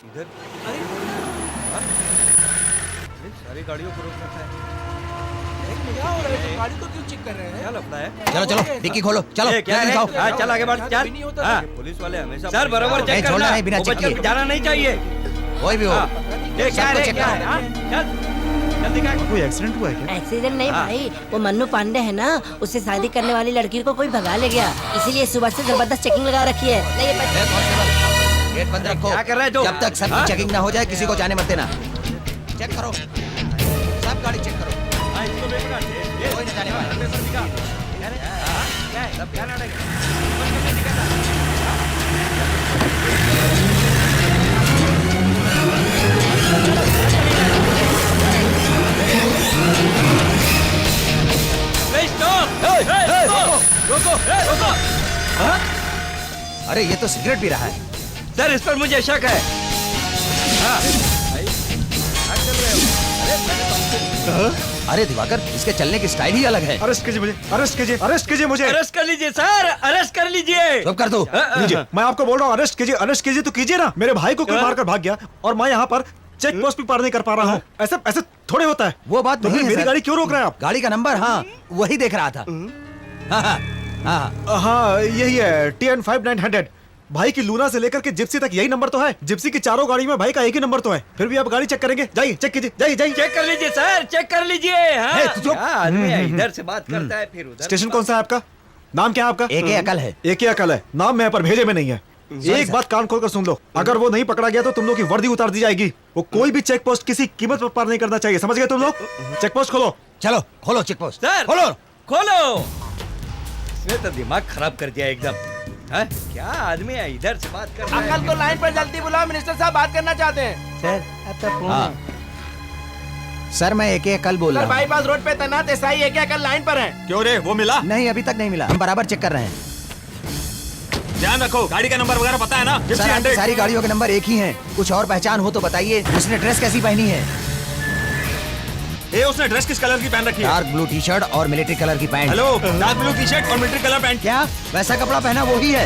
इधर सारी गाड़ियों को रोक रखा है। क्या हो रहा है? गाड़ी को क्यों चेक कर रहे हैं? क्या लफड़ा है? चलो चलो डिक्की खोलो, चलो क्या है? दिखाओ। हाँ, चल आगे बढ़, चल। नहीं होता हाँ, है। पुलिस वाले हमेशा सर बराबर चेक छोड़ना करना नहीं बिना वो चेक बच्चे किए। को जाना नहीं चाहिए। कोई भी हो। हाँ, ये क्या सबको है? चेक क्या करो। है? हाँ, चल चल दिखा। कोई एक्सीडेंट हुआ है क्या? एक्सीडेंट नहीं हाँ। भाई, वो मन्नू पांडे है ना, उससे शादी करने वाली लड़की को कोई भगा ले गया, इसीलिए सुबह से जबरदस्त चेकिंग लगा रखी है। नहीं, ये ए, कांस्टेबल, गेट बंद रखो। क्या कर रहे हो? जब तक सबकी हाँ? चेकिंग ना हो जाए किसी को जाने मत देना। चेक करो, सब गाड़ी चेक करो, हाँ, इसको देखो ना। ये कोई नहीं जाने वाला। पेपर दिखा। क्या है? हाँ, क्या है? सब क्या नाटक है? बस करके दिखाता। Hey, stop! Hey, रोको, रोको! अरे ये तो सिगरेट पी रहा है। सर इस पर मुझे शक है। हाँ, भाई, क्या कर रहे हो? अरे मैंने तुमसे अरे दिवाकर, इसके चलने की स्टाइल ही अलग है। अरेस्ट कीजिए मुझे, अरेस्ट कीजिए, अरेस्ट कीजिए मुझे। अरेस्ट कर लीजिए सर, अरेस्ट कर लीजिए। चुप कर दो। लीजिए, मैं आपको बोल रहा हूँ अरेस्ट कीजिए, अरेस्ट कीजिए तो कीजिए ना। मेरे भाई को कोई मारकर भाग गया और मैं यहाँ पर चेक पोस्ट भी पार नहीं कर पा रहा हूँ। ऐसे ऐसे थोड़े होता है। वो बात तो नहीं फिर है मेरी सर। गाड़ी क्यों रोक रहे हैं आप? गाड़ी का नंबर, हाँ वही देख रहा था। हाँ हाँ हाँ। हाँ यही है, TN 5900। भाई की लूना से लेकर के जिप्सी तक यही नंबर तो है। जिप्सी की चारों गाड़ी में भाई का एक ही नंबर तो है। फिर भी आप गाड़ी चेक करेंगे, जाइए चेक कीजिए, जाइए जाइए। चेक कर लीजिए सर, चेक कर लीजिए। हाँ, हे, तू चुप। क्या आदमी है, इधर से बात करता है फिर उधर। स्टेशन कौन सा है आपका? नाम क्या है आपका? एक ही अकल है। एक ही अकल है, नाम में है पर भेजे में नहीं है। एक बात कान खोलकर सुन लो, अगर वो नहीं पकड़ा गया तो तुम लोग की वर्दी उतार दी जाएगी। वो कोई भी चेक पोस्ट किसी कीमत पर पार नहीं करना चाहिए, समझ गए तुम लोग? चेक पोस्ट खोलो। चलो खोलो चेक पोस्ट। सर खोलो। खोलो। इसने तो दिमाग खराब कर दिया एकदम। हाँ? क्या आदमी है, इधर से बात कर रहा है। अंकल को लाइन पर जल्दी बुलाओ, मिनिस्टर साहब बात करना चाहते हैं। सर आपका फोन हाँ है। सर, मैं एक ही अकल बोल सर रहा हूँ। बाईपास रोड पे तैनात एसआई है क्या? कल लाइन पर है। क्यों रे, वो मिला? नहीं अभी तक नहीं मिला, हम बराबर चेक कर रहे हैं। ध्यान रखो, गाड़ी का नंबर वगैरह पता है ना? सर आपकी सारी गाड़ियों के नंबर एक ही हैं। कुछ और पहचान हो तो बताइए। उसने ड्रेस कैसी पहनी है? ये उसने ड्रेस किस कलर की पहन रखी है? डार्क ब्लू टी शर्ट और मिलिट्री कलर की pant. Hello, dark blue T shirt और मिलिट्री कलर पैंट। क्या वैसा कपड़ा पहना वो ही है?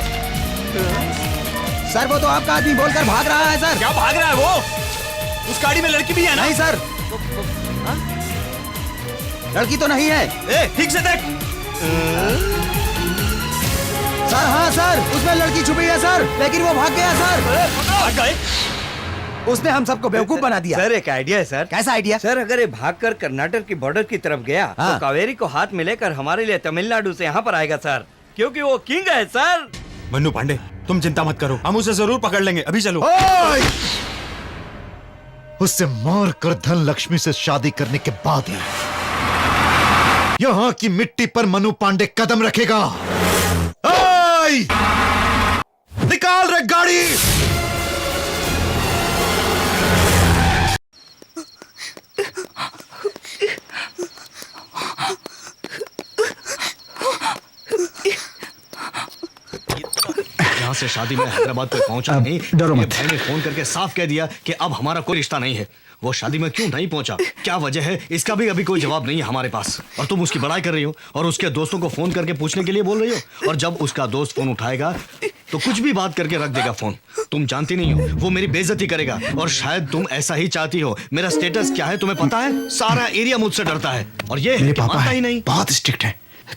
सर वो तो आपका आदमी बोलकर भाग रहा है सर। क्या भाग रहा है वो? उस गाड़ी में लड़की भी है ना? नहीं सर, लड़की तो नहीं है। ए, ठीक से देख। सर हाँ सर, उसमें लड़की छुपी है सर, लेकिन वो भाग गया सर। भाग गए? उसने हम सबको बेवकूफ बना दिया। सर एक आइडिया है सर। कैसा आइडिया? सर अगर ये भागकर कर्नाटक की बॉर्डर की तरफ गया हाँ। तो कावेरी को हाथ में लेकर हमारे लिए तमिलनाडु से यहाँ पर आएगा सर, क्योंकि वो किंग है सर। मन्नू पांडे, तुम चिंता मत करो, हम उसे जरूर पकड़ लेंगे। अभी चलो। उससे मार कर धन लक्ष्मी से शादी करने के बाद ही यहाँ की मिट्टी पर मनु पांडे कदम रखेगा। ओए! निकाल रे गाड़ी। यहाँ से शादी में हैदराबाद पे पहुंचा नहीं। डरो मत। भाई ने फोन करके साफ कह दिया कि अब हमारा कोई रिश्ता नहीं है। वो शादी में क्यों नहीं पहुंचा, क्या वजह है, इसका भी अभी कोई जवाब नहीं है हमारे पास। और तुम उसकी बड़ाई कर रही हो और उसके दोस्तों को फोन करके पूछने के लिए बोल रही हो। और जब उसका दोस्त फोन उठाएगा तो कुछ भी बात करके रख देगा फोन। तुम जानती नहीं हो, वो मेरी बेइज्जती करेगा। और शायद तुम ऐसा ही चाहती हो। मेरा स्टेटस क्या है तुम्हें पता है? सारा एरिया मुझसे डरता है। और ये मेरे कि पापा मानता है, ही नहीं। बहुत स्ट्रिक्ट है।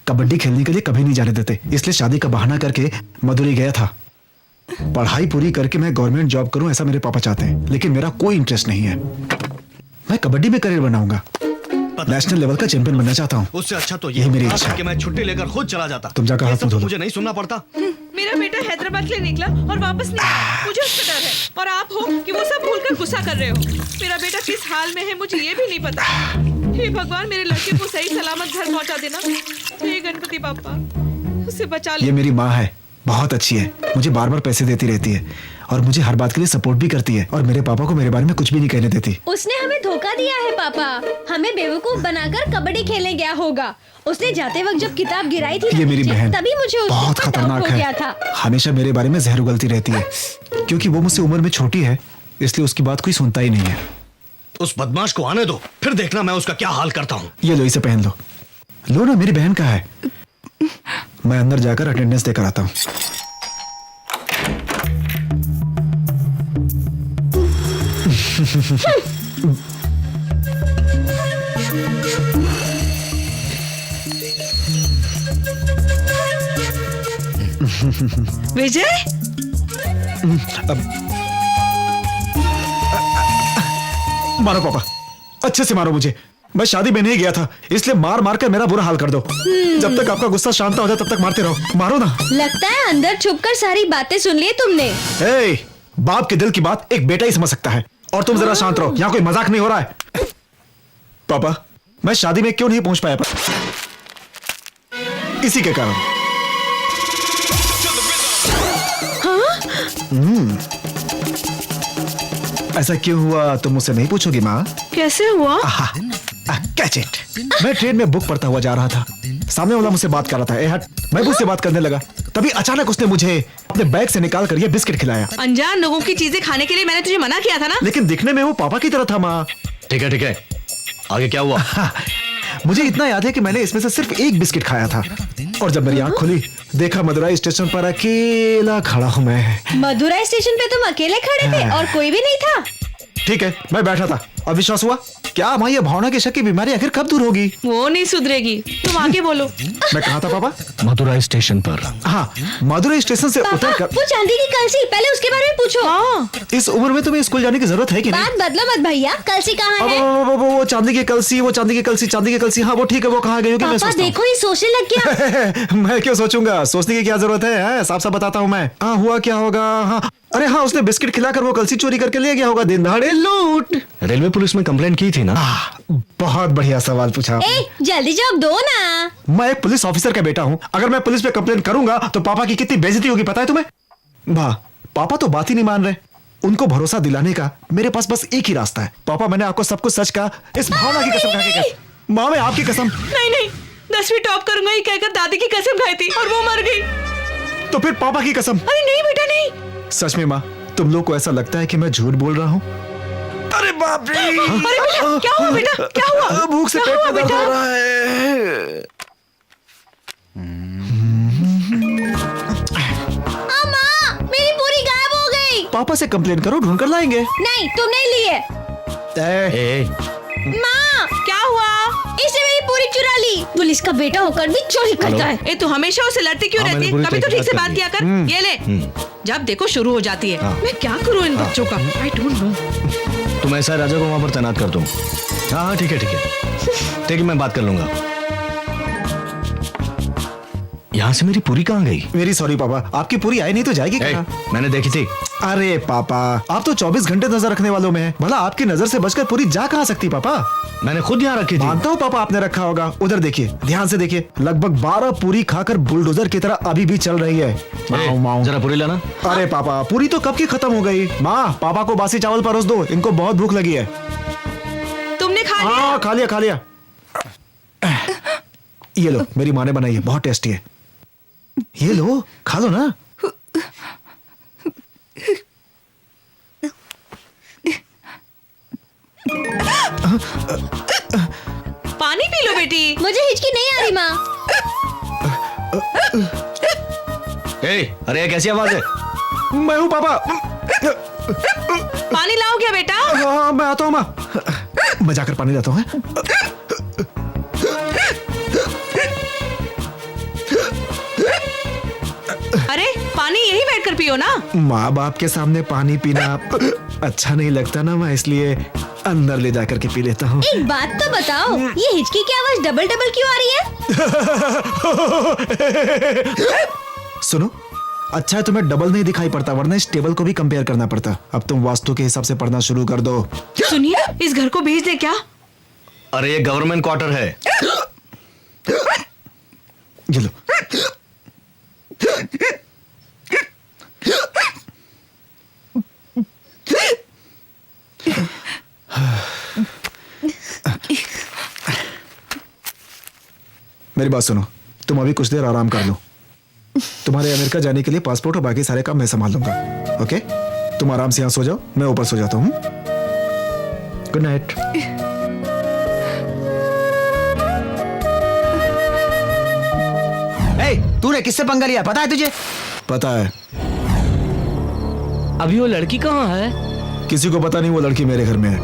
कबड्डी खेलने के लिए कभी नहीं जाने देते, इसलिए शादी का बहाना करके मदुरई गया था। पढ़ाई पूरी करके मैं गवर्नमेंट जॉब करूं ऐसा मेरे पापा चाहते हैं, लेकिन मेरा कोई इंटरेस्ट नहीं है। मैं कबड्डी में करियर बनाऊंगा, नेशनल लेवल का चैंपियन बनना चाहता हूँ। उससे अच्छा तो यही ये मेरी इच्छा है। कि मैं छुट्टी लेकर खुद चला जाता। तुम जाकर ये हाथ सब मुंह धो लो। मुझे नहीं सुनना पड़ता। मेरा बेटा हैदराबाद के लिए निकला और वापस नहीं आया। मुझे उसका डर है और आप हो कि वो सब भूलकर गुस्सा कर रहे हो। मेरा बेटा किस हाल में है मुझे ये भी नहीं पता। हे भगवान, मेरे लड़के को सही सलामत घर पहुंचा देना। हे गणपति बाप्पा, उसे बचा ले। ये मेरी माँ है, बहुत अच्छी है, मुझे बार बार पैसे देती रहती है और मुझे हर बात के लिए सपोर्ट भी करती है। और मेरे पापा को मेरे बारे में कुछ भी नहीं कहने देती। उसने हमें धोखा दिया है पापा, हमें बेवकूफ बनाकर कबड्डी खेलने गया होगा। उसने जाते वक्त जब किताब गिराई थी ये मेरी नीचे, बहन तभी मुझे उस बहुत पर डाउट खतरनाक हो है, गया था। हमेशा मेरे बारे में जहर उगलती रहती है। क्योंकि वो मुझसे उम्र में छोटी है, इसलिए उसकी बात कोई सुनता ही नहीं है। उस बदमाश को आने दो, फिर देखना मैं उसका क्या हाल करता हूँ। ये लो, इसे पहन लो। लो ना, मेरी बहन का है। मैं अंदर जाकर अटेंडेंस देकर आता हूँ। विजय, मारो पापा, अच्छे से मारो मुझे। मैं शादी में नहीं गया था, इसलिए मार मार कर मेरा बुरा हाल कर दो। जब तक आपका गुस्सा शांत हो जाए तब तक मारते रहो। मारो ना। लगता है अंदर छुपकर सारी बातें सुन ली तुमने। ए, बाप के दिल की बात एक बेटा ही समझ सकता है। और तुम जरा शांत रहो, यहाँ कोई मजाक नहीं हो रहा है। पापा, मैं शादी में क्यों नहीं पहुंच पाया? इसी के कारण। ऐसा क्यों हुआ तुम मुझसे नहीं पूछोगी माँ? कैसे हुआ? Catch it. मैं ट्रेन में बुक पढ़ता हुआ जा रहा था, सामने वाला मुझसे बात कर रहा था। ए हट, मैं भी उससे बात करने लगा, तभी अचानक उसने मुझे अपने बैग से निकाल कर ये बिस्किट खिलाया। अनजान लोगों की चीजें खाने के लिए मैंने तुझे मना किया था ना। लेकिन दिखने में वो पापा की तरह था माँ। ठीक है, आगे क्या हुआ? मुझे इतना याद है कि मैंने इसमें से सिर्फ एक बिस्किट खाया था, और जब मेरी आंख खुली देखा मदुराई स्टेशन पर अकेला खड़ा हूँ मैं। मदुराई स्टेशन पे तुम अकेले खड़े थे और कोई भी नहीं था? ठीक है, मैं बैठा था और विश्वास हुआ। क्या माँ, ये भावना की शक की बीमारी आखिर कब दूर होगी? वो नहीं सुधरेगी, तुम आगे बोलो। मैं कहा था पापा? मदुराई स्टेशन पर। हाँ, मदुराई स्टेशन से पापा, उतर कर। वो चांदी की कलसी, पहले उसके बारे में पूछो। हाँ। इस उम्र में तुम्हें स्कूल जाने की जरूरत है कि नहीं? बात बदलो मत भैया, कलसी कहाँ है? वो चांदी की कलसी, चांदी की कलसी। हाँ, वो ठीक है, वो कहाँ गई होगी? मैं पापा सोचता हूँ। देखो, ये सोचने लग गया। मैं क्यों सोचूंगा, सोचने की क्या जरूरत है? साफ साफ बताता हूँ मैं। हाँ, हुआ क्या होगा? हाँ, अरे हाँ, उसने बिस्किट खिलाकर वो कलसी चोरी करके ले गया होगा। दिन दहाड़े लूट। रेलवे पुलिस में कंप्लेंट की थी ना? बहुत बढ़िया सवाल पूछा। ए, जल्दी जवाब दो ना। मैं एक पुलिस ऑफिसर का बेटा हूँ, अगर मैं पुलिस पे कंप्लेंट करूंगा तो पापा की कितनी बेइज्जती होगी पता है तुम्हें? वाह, पापा तो बात ही नहीं मान रहे। उनको भरोसा दिलाने का मेरे पास बस एक ही रास्ता है। पापा, मैंने आपको सब कुछ सच कहा, इस भावना की कसम खा के कहा। माँ, मैं आपकी कसम। नहीं, 10वीं टॉप करूंगा ये कहकर दादी की कसम खाई थी और वो मर गई। तो फिर पापा की कसम। अरे नहीं बेटा, नहीं। सच में माँ, तुम लोग को ऐसा लगता है कि मैं झूठ बोल रहा हूँ? अरे बाप रे! अरे बेटा, क्या हुआ बेटा? क्या हुआ? भूख से क्या पेट हुआ में दर्द बेटा? हो रहा है। माँ, मेरी पूरी गायब हो गई। पापा से कंप्लेन करो, ढूंढ कर लाएंगे। नहीं, तुम नहीं लिए। ए, माँ, क्या हुआ? इसने मेरी पूरी चुरा ली। पुलिस का बेटा होकर भी चोरी करता है। ए, तू हमेशा उसे लड़ती क्यों हाँ, रहती मैंने है? पूरी कभी तो ठीक से तहकीकात बात कर किया कर। ये ले, जब देखो शुरू हो जाती है। मैं क्या करूँ इन बच्चों का? I don't know. तुम ऐसा राजा को वहां पर तैनात कर दो। हाँ, ठीक है, मैं बात कर लूंगा। यहाँ से मेरी पूरी कहाँ गई? वेरी सॉरी पापा, आपकी पूरी आई नहीं तो जाएगी ए, कहाँ? मैंने देखी थी। अरे पापा, आप तो 24 घंटे नजर रखने वालों में हैं। भला आपकी नजर से बचकर पूरी जा कहाँ सकती पापा? मैंने खुद यहाँ रखी थी। मानता हूँ पापा, आपने रखा होगा। उधर देखिए, ध्यान से देखिए, लगभग 12 पूरी खाकर बुलडोजर की तरह अभी भी चल रही है। माओ, माओ। जरा पूरी लाना। अरे पापा, पूरी तो कब की खत्म हो गई। माँ, पापा को बासी चावल परोस दो, इनको बहुत भूख लगी है। तुमने खा लिया? हाँ, खा लिया। ये लो, मेरी माँ ने बनाई है, बहुत टेस्टी है। ये लो, खा लो ना। पानी पी लो बेटी। मुझे हिचकी नहीं आ रही माँ। अरे ये कैसी आवाज है? मैं हूँ पापा। पानी लाओ क्या बेटा? हाँ, मैं आता हूँ माँ। मैं जाकर पानी लाता हूँ। अरे पानी यही बैठ कर पियो ना। माँ बाप के सामने पानी पीना अच्छा नहीं लगता ना, मैं इसलिए अंदर ले जाकर के पी लेता हूँ। एक बात तो बताओ, ये हिचकी की आवाज डबल डबल क्यों आ रही है? सुनो, अच्छा है तुम्हें डबल नहीं दिखाई पड़ता, वरना इस टेबल को भी कंपेयर करना पड़ता। अब तुम वास्तु के हिसाब से पढ़ना शुरू कर दो। सुनिए, इस घर को भेज दे क्या? अरे ये गवर्नमेंट क्वार्टर है। ये लो। मेरी बात सुनो, तुम अभी कुछ देर आराम कर लो। तुम्हारे अमेरिका जाने के लिए पासपोर्ट और बाकी सारे काम मैं संभाल लूंगा। ओके, तुम आराम से यहाँ सो जाओ, मैं ऊपर सो जाता हूँ। Good night. तूने किससे पंगा लिया, पता है तुझे? पता है। अभी वो लड़की कहाँ है? किसी को पता नहीं वो लड़की मेरे घर में है।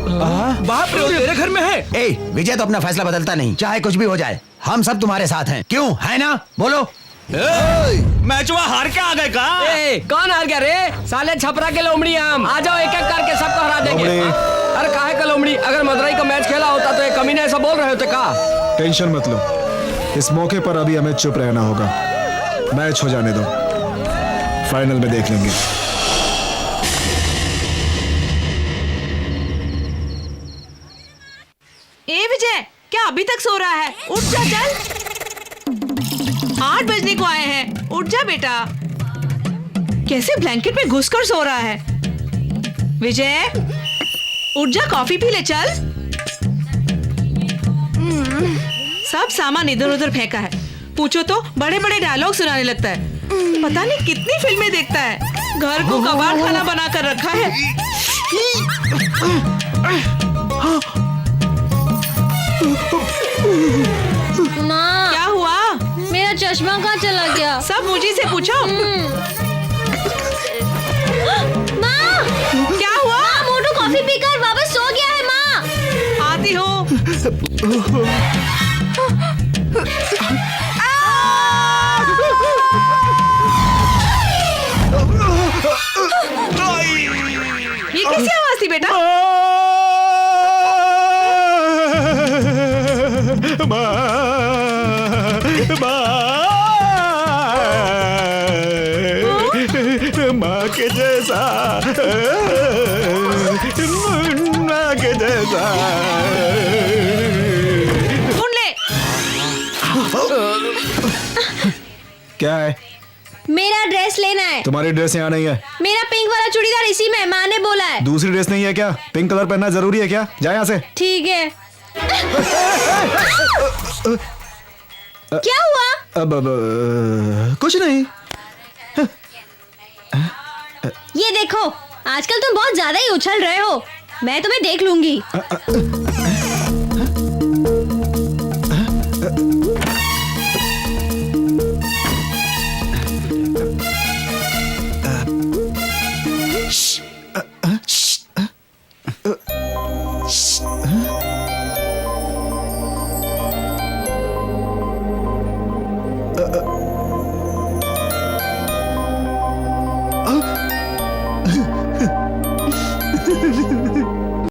बाप रे, वो तेरे घर में है? ए विजय तो अपना फैसला बदलता नहीं, चाहे कुछ भी हो जाए हम सब तुम्हारे साथ हैं। क्यों, है ना? बोलो। मैच हुआ, हार के आ गए का? कौन हार गया रे? साले छपरा के लोमड़ी हम। आ जाओ, एक एक करके सबको हरा देंगे। लोमड़ी। अरे काहे का लोमड़ी? अगर मदुरई का मैच खेला होता तो ये कमीने ऐसा बोल रहे होते का? टेंशन मत लो, इस मौके पर अभी हमें चुप रहना होगा। मैच हो जाने दो, फाइनल में देख लेंगे। ए विजय, क्या अभी तक सो रहा है? उठ जा, चल। 8 बजने को आए हैं, उठ जा बेटा। कैसे ब्लैंकेट में घुसकर सो रहा है? विजय, उठ जा, कॉफी पी ले, चल। सब सामान इधर उधर फेंका है। पूछो तो बड़े बड़े डायलॉग सुनाने लगता है। पता नहीं कितनी फिल्में देखता है। घर को कबाड़ खाना बना कर रखा है। माँ, क्या हुआ? मेरा चश्मा कहाँ चला गया? सब मुझे से पूछो। माँ, क्या हुआ? माँ, मोटू कॉफी पीकर वापस सो गया है। माँ, आती हो। ये कैसी आवाज थी बेटा? माँ के जैसा, माँ के जैसा। सुन ले। क्या है? मेरा ड्रेस लेना है। तुम्हारी ड्रेस यहाँ नहीं है। मेरा पिंक वाला चूड़ीदार इसी में, माँ ने बोला है। दूसरी ड्रेस नहीं है क्या? पिंक कलर पहनना जरूरी है क्या? जा यहाँ से। ठीक है। क्या हुआ? अब कुछ नहीं। ये देखो, आजकल तुम बहुत ज्यादा ही उछल रहे हो। मैं तुम्हें देख लूंगी।